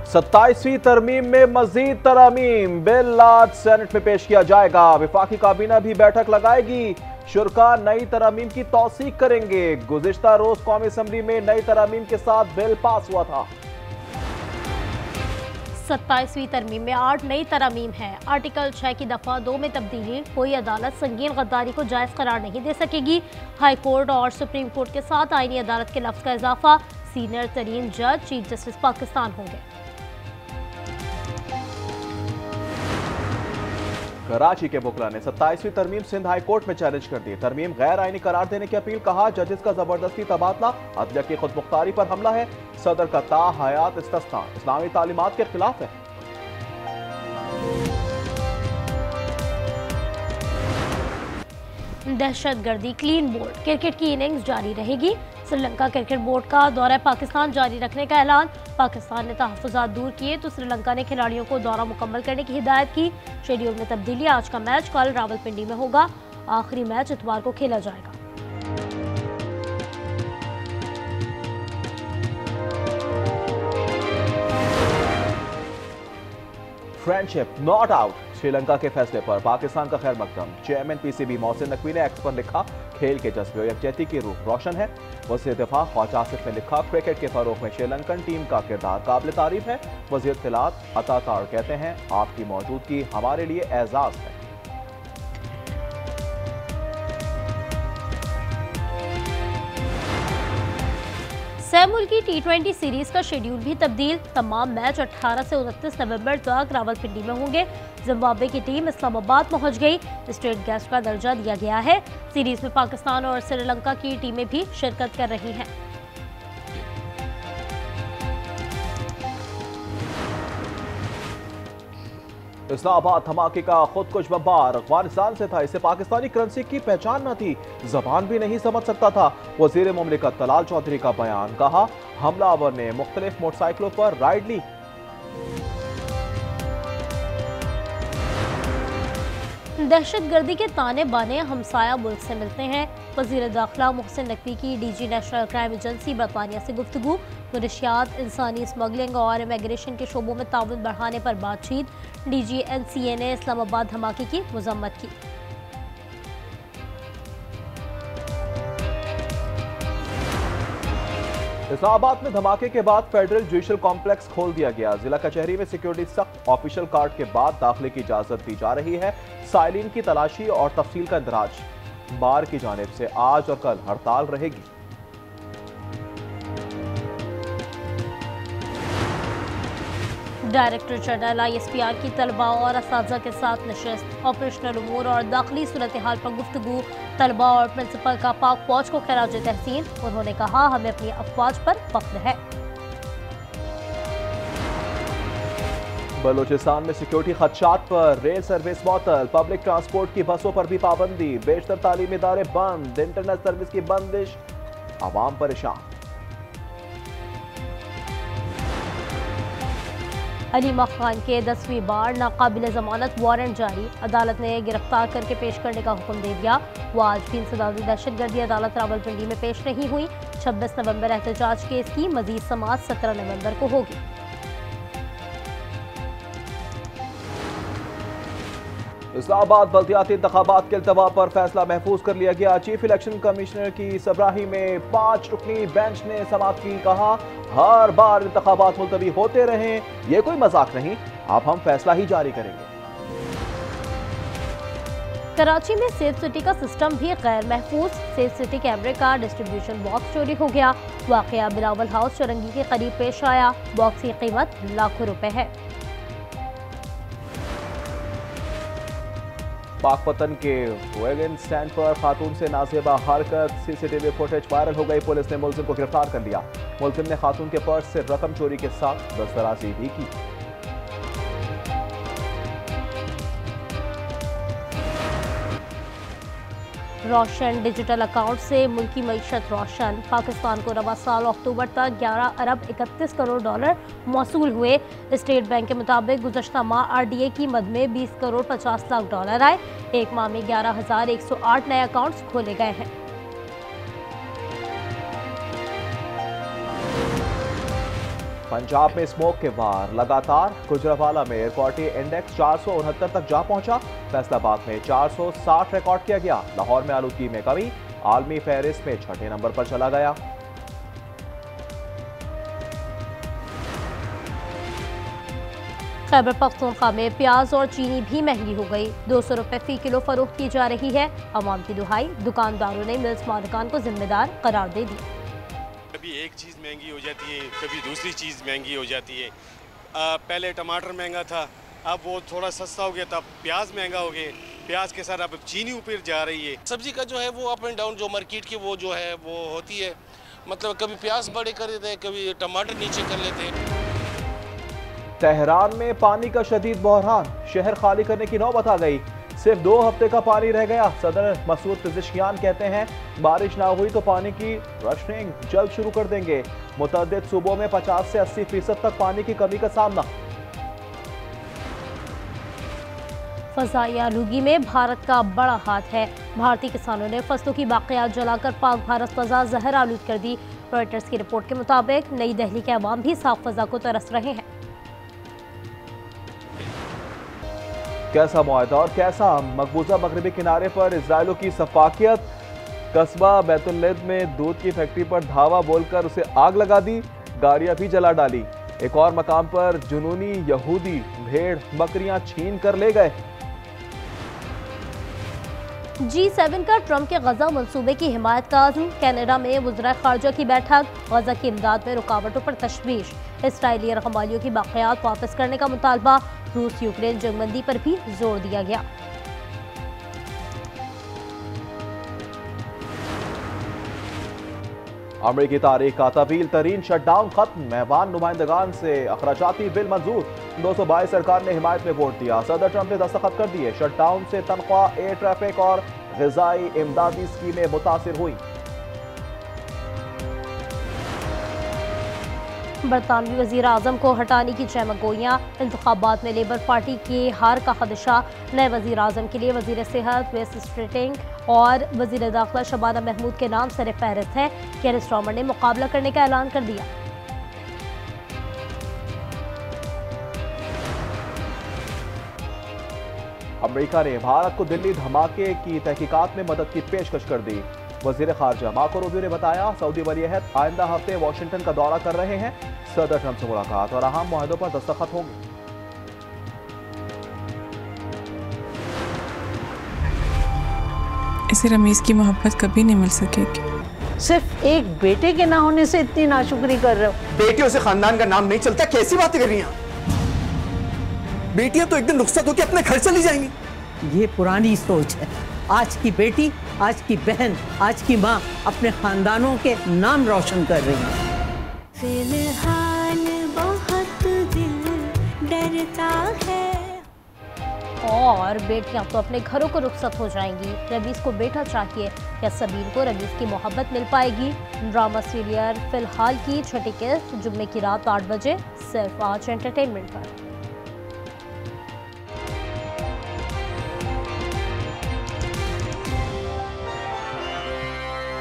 27वीं तरमीम में मजीद तरामीम, बिल आज सेनेट में पेश किया जाएगा। विफाकी काबीना भी बैठक लगाएगी। शुरा नई तरामीम की तौसीक करेंगे। गुज़िश्ता रोज कौमी असम्बली में नई तरामीम के साथ बिल पास हुआ था। 27वीं तरमीम में 8 नई तरामीम है। आर्टिकल 6 की दफा 2 में तब्दीली। कोई अदालत संगीन गद्दारी को जायज़ करार नहीं दे सकेगी। हाई कोर्ट और सुप्रीम कोर्ट के साथ आईनी अदालत के लफ्ज़ का इजाफा। सीनियर तरीन जज चीफ जस्टिस पाकिस्तान होंगे। कराची के बुकरा ने 27वीं तरमीम सिंध हाई कोर्ट में चैलेंज कर दी। तरमीम गैर आईनी करार देने की अपील। कहा जजेस का जबरदस्ती तबादला अदलिया की खुद मुख्तारी पर हमला है। सदर का ताहयात इस्तिस्ना इस्लामी तालीमात के खिलाफ है। दहशतगर्दी क्लीन बोर्ड, क्रिकेट की इनिंग्स जारी रहेगी। श्रीलंका क्रिकेट बोर्ड का दौरा पाकिस्तान जारी रखने का ऐलान। पाकिस्तान ने तहफ़्फ़ुज़ात दूर किए तो श्रीलंका ने खिलाड़ियों को दौरा मुकम्मल करने की हिदायत की। शेड्यूल में तब्दीली। आज का मैच कल रावलपिंडी में होगा। आखिरी मैच इतवार को खेला जाएगा। फ्रेंडशिप नॉट आउट, श्रीलंका के फैसले पर पाकिस्तान का खैर मकदम। चेयरमैन पीसीबी मोहसिन नकवी ने एक्स पर लिखा खेल के जज्बे और यकजहती की रूह रोशन है। वज़ीर दिफा ख्वाजा आसिफ ने लिखा क्रिकेट के फरोग में श्रीलंकन टीम का किरदार काबिल तारीफ है। वज़ीर इत्तलात अता तार कहते हैं आपकी मौजूदगी हमारे लिए एजाज है। सह मुल्की T20 सीरीज का शेड्यूल भी तब्दील। तमाम मैच 18 से 29 नवंबर तक रावलपिंडी में होंगे। जिम्बाब्वे की टीम इस्लामाबाद पहुंच गई। स्टेट गेस्ट का दर्जा दिया गया है। सीरीज में पाकिस्तान और श्रीलंका की टीमें भी शिरकत कर रही हैं। इस्लामाबाद धमाके का खुदकुश बमबार अफगानिस्तान से था। इसे पाकिस्तानी करेंसी की पहचान न थी, जबान भी नहीं समझ सकता था। वजीर मुमलिकत तलाल चौधरी का बयान। कहा हमलावर ने मुख्तलिफ मोटरसाइकिलों पर राइड ली। दहशतगर्दी के ताने बाने हमसाया मुल्क से मिलते हैं। वज़ीर दाखिला मोहसिन नकवी की डीजी नेशनल क्राइम एजेंसी बरतानिया से गुफ्तगू। मुनशियात, इंसानी स्मगलिंग और इमिग्रेशन के शोबों में ताउन बढ़ाने पर बातचीत। डीजी NCA ने इस्लामाबाद धमाके की मज़म्मत की। इस्लामाबाद में धमाके के बाद फेडरल जुडिशल कॉम्प्लेक्स खोल दिया गया। जिला कचहरी में सिक्योरिटी सख्त। ऑफिशियल कार्ड के बाद दाखिले की इजाजत दी जा रही है। साइलिन की तलाशी और तफसील का इंदराज। बार की जानिब से आज और कल हड़ताल रहेगी। डायरेक्टर जनरल ISPR की तलबा और असातिज़ा के साथ नशस्त। ऑपरेशनल उमूर और दाखिली सूरत हाल पर गुफ्तगू। तलबा और प्रिंसिपल का पाक फौज को खराज तहसीन। उन्होंने कहा हमें अपनी अफवाज पर फख्र है। बलूचिस्तान में सिक्योरिटी खदशात पर रेल सर्विस मअतल। पब्लिक ट्रांसपोर्ट की बसों पर भी पाबंदी। बेशतर तालीमी इदारे बंद। इंटरनेट सर्विस की बंदिश। आवाम परेशान। अलीमा खान के 10वीं बार नाकाबिल जमानत वारंट जारी। अदालत ने गिरफ्तार करके पेश करने का हुक्म दे दिया। वो आज भी इंसदादी दहशतगर्दी अदालत रावलपिंडी में पेश नहीं हुई। 26 नवंबर एहतजाज केस की मजीद समाअत 17 नवंबर को होगी। इस्लामाबाद बल्दियाती इंतखाबात के इल्तवा पर फैसला महफूज कर लिया गया। चीफ इलेक्शन कमिश्नर की सरबराही में 5 रुकनी बेंच ने समाअत की। कहा हर बार इंतखाबात मुलतवी होते रहें, ये कोई मजाक नहीं, अब हम फैसला ही जारी करेंगे। कराची में सेफ सिटी का सिस्टम भी गैर महफूज। सेफ सिटी कैमरे का डिस्ट्रीब्यूशन बॉक्स चोरी हो गया। वाकया बिलावल हाउस चौरंगी के करीब पेश आया। बॉक्स की कीमत लाखों रुपए है। पाकपतन के वैगन स्टैंड पर खातून से नाजेबा हरकत। CCTV फुटेज वायरल हो गई। पुलिस ने मुलजिम को गिरफ्तार कर लिया। मुलजिम ने खातून के पर्स से रकम चोरी के साथ दस्तराजी भी की। रोशन डिजिटल अकाउंट से मुल्की मईशत रोशन। पाकिस्तान को रवा साल अक्टूबर तक 11 अरब 31 करोड़ डॉलर मौसूल हुए। स्टेट बैंक के मुताबिक गुज़श्ता माह RDA की मद में 20 करोड़ 50 लाख डॉलर आए। एक माह में 11,108 नए अकाउंट्स खोले गए हैं। पंजाब में स्मोक के वार लगातार। गुजरावाला में एयर क्वालिटी इंडेक्स 469 तक जा पहुंचा। फैसलाबाद में 460 रिकॉर्ड किया गया। लाहौर में आलूदगी में कमी, आलमी फहरिस्त में 6ठे नंबर पर चला गया। खैबर पख्तूनख्वा में प्याज और चीनी भी महंगी हो गई। 200 रुपए फी किलो फरोख्त की जा रही है। अवाम की दुहाई, दुकानदारों ने मिल्स मालिकान को जिम्मेदार करार दे दी। कभी एक चीज़ महंगी हो जाती है, कभी दूसरी चीज़ महंगी हो जाती है। पहले टमाटर महंगा था, अब वो थोड़ा सस्ता हो गया था। प्याज महंगा हो गया, प्याज के साथ अब चीनी ऊपर जा रही है। सब्जी का जो है वो अप एंड डाउन जो मार्केट की वो जो है वो होती है, मतलब कभी प्याज बड़े कर देते हैं, कभी टमाटर नीचे कर लेते हैं। तेहरान में पानी का शदीद बहरान, शहर खाली करने की नौबत आ गई। सिर्फ 2 हफ्ते का पानी रह गया। सदर मसूद पिज़िशियान कहते हैं बारिश ना हुई तो पानी की रशनिंग जल्द शुरू कर देंगे। मुतअद्दिद सूबों में 50 से 80% तक पानी की कमी का सामना। फजाई आलूगी में भारत का बड़ा हाथ है। भारतीय किसानों ने फसलों की बाक़ियात जलाकर पाक भारत फजा जहर आलूद कर दी। रॉयटर्स की रिपोर्ट के मुताबिक नई दिल्ली के अवाम भी साफ फजा को तरस रहे हैं। कैसा मुआहदा और कैसा मकबूजा मगरबी किनारे पर इजराइलों की सफाकियत। कस्बा बैतुल्लद में दूध की फैक्ट्री पर धावा बोलकर उसे आग लगा दी, गाड़ियां भी जला डाली। एक और मकाम पर जुनूनी यहूदी भेड़ बकरियां छीन कर ले गए। G7 का ट्रंप के गजा मंसूबे की हिमायत का आज़म। कनाडा में वज़ीर ख़ारजा की बैठक। गजा की इमदाद में रुकावटों पर तशवीश। इसराइली रहमालियों की बाक़ियात वापस करने का मुतालबा। रूस यूक्रेन जंगबंदी पर भी जोर दिया गया। अमरीकी तारीख का तवील तरीन शटडाउन खत्म। मेहमान नुमाइंदगान से अखराजाती बिल मंजूर। 222 सरकार ने हिमायत में वोट दिया। सदर ट्रंप ने दस्तखत कर दिए। शटडाउन से तनख्वाह, एयर ट्रैफिक और ग़िज़ाई इमदादी स्कीमें मुतासिर हुई। बरतानवी वज़ीर आज़म को हटाने की जयमगोइयाँ। इंतखाबात में लेबर पार्टी की हार का खदशा। नए वज़ीर आज़म के लिए वज़ीर सेहत वेस्ट स्ट्रीटिंग और वज़ीर दाखिला शबाना महमूद के नाम सर फहरिस्त है। केयर स्टार्मर ने मुकाबला करने का ऐलान कर दिया। अमेरिका ने भारत को दिल्ली धमाके की तहकीकात में मदद की पेशकश कर दी। वज़ीर ख़ारजा मार्को रूबियो ने बताया सऊदी वलीअहद आइंदा हफ्ते वाशिंगटन का दौरा कर रहे हैं। सदर ट्रंप से मुलाकात और अहम मुआहदों पर दस्तखत होंगे। इसे रमीज की मोहब्बत कभी नहीं मिल सकेगी। सिर्फ एक बेटे के ना होने से इतनी नाशुक्री कर रहे हो। बेटियों से खानदान का नाम नहीं चलता, कैसी बातें कर रही हैं? बेटियां तो एक दिन रुखसत होकर अपने घर चली जाएंगी। ये पुरानी सोच है। आज की बेटी, आज की बहन, आज की माँ अपने खानदानों के नाम रोशन कर रही है। फिलहाल बहुत दिल डरता है। और बेटियां तो अपने घरों को रुखसत हो जाएंगी। रमीज को बेटा चाहिए, क्या सबीन को रमीज की मोहब्बत मिल पाएगी? ड्रामा सीरियल फिलहाल की छठी किस्त जुम्मे की रात 8 बजे सिर्फ आज एंटरटेनमेंट पर।